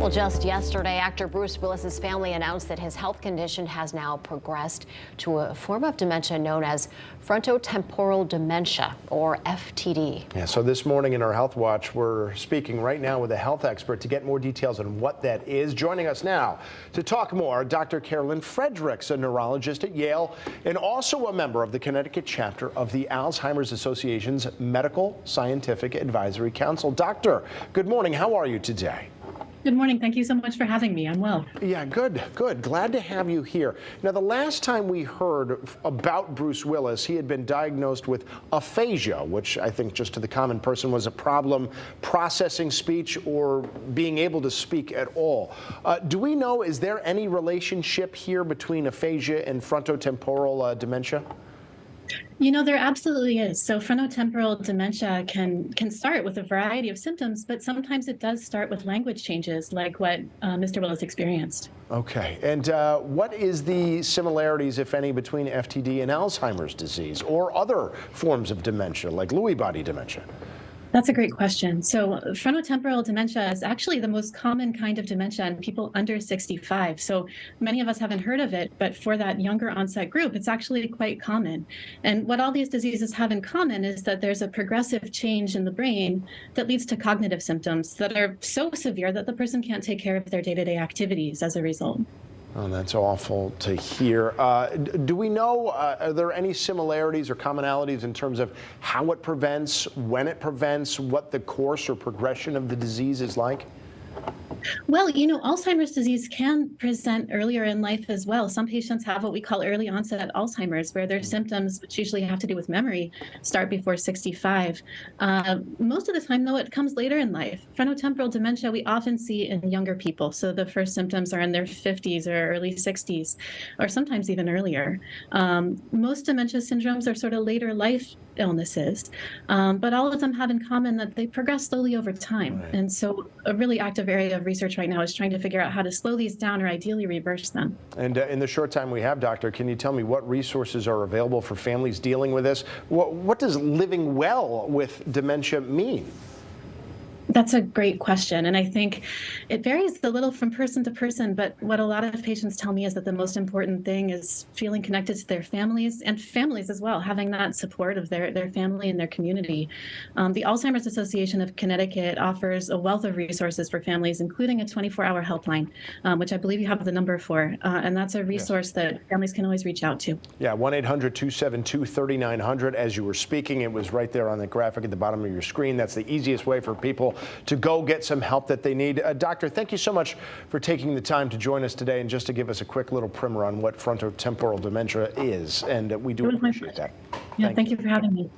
Well, just yesterday, actor Bruce Willis's family announced that his health condition has now progressed to a form of dementia known as frontotemporal dementia, or FTD. Yeah, so this morning in our Health Watch, we're speaking right now with a health expert to get more details on what that is. Joining us now to talk more, Dr. Carolyn Fredericks, a neurologist at Yale and also a member of the Connecticut chapter of the Alzheimer's Association's Medical Scientific Advisory Council. Doctor, good morning. How are you today? Good morning. Thank you so much for having me. I'm well. Yeah, good. Glad to have you here. Now, the last time we heard about Bruce Willis, he had been diagnosed with aphasia, which I think just to the common person was a problem processing speech or being able to speak at all. Do we know, is there any relationship here between aphasia and frontotemporal dementia? You know, there absolutely is. So frontotemporal dementia can start with a variety of symptoms, but sometimes it does start with language changes like what Mr. Willis experienced. Okay. And what is the similarities, if any, between FTD and Alzheimer's disease or other forms of dementia like Lewy body dementia? That's a great question. So frontotemporal dementia is actually the most common kind of dementia in people under 65. So many of us haven't heard of it, but for that younger onset group, it's actually quite common. And what all these diseases have in common is that there's a progressive change in the brain that leads to cognitive symptoms that are so severe that the person can't take care of their day-to-day activities as a result. Oh, that's awful to hear. Do we know, are there any similarities or commonalities in terms of how it prevents, when it prevents, what the course or progression of the disease is like? Well, you know, Alzheimer's disease can present earlier in life as well. Some patients have what we call early onset Alzheimer's, where their symptoms, which usually have to do with memory, start before 65. Most of the time, though, it comes later in life. Frontotemporal dementia we often see in younger people. So the first symptoms are in their 50s or early 60s, or sometimes even earlier. Most dementia syndromes are sort of later life illnesses, but all of them have in common that they progress slowly over time. Right. And so a really active area of research right now is trying to figure out how to slow these down or ideally reverse them. And in the short time we have, Doctor, can you tell me what resources are available for families dealing with this? What does living well with dementia mean? That's a great question. And I think it varies a little from person to person, but what a lot of patients tell me is that the most important thing is feeling connected to their families and families as well, having that support of their family and their community. The Alzheimer's Association of Connecticut offers a wealth of resources for families, including a 24-hour helpline, which I believe you have the number for. And that's a resource that families can always reach out to. Yeah, 1-800-272-3900. As you were speaking, it was right there on the graphic at the bottom of your screen. That's the easiest way for people to go get some help that they need. Doctor, thank you so much for taking the time to join us today and just to give us a quick little primer on what frontotemporal dementia is. And we do appreciate that. Yeah, thank you for having me.